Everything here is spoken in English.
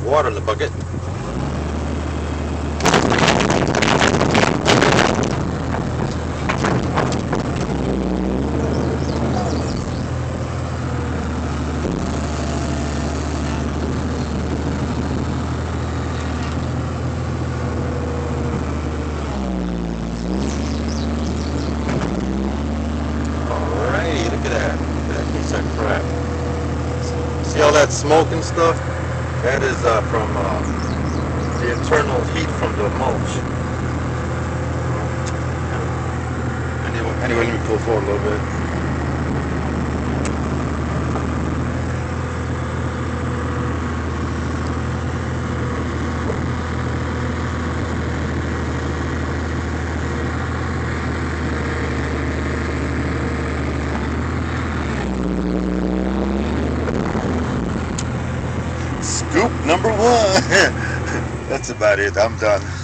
water in the bucket. Alrighty, look at that. Look at that piece of crap. See all that smoke and stuff? That is from the internal heat from the mulch. Anyway, let me pull forward a little bit. Scoop number one. That's about it. I'm done.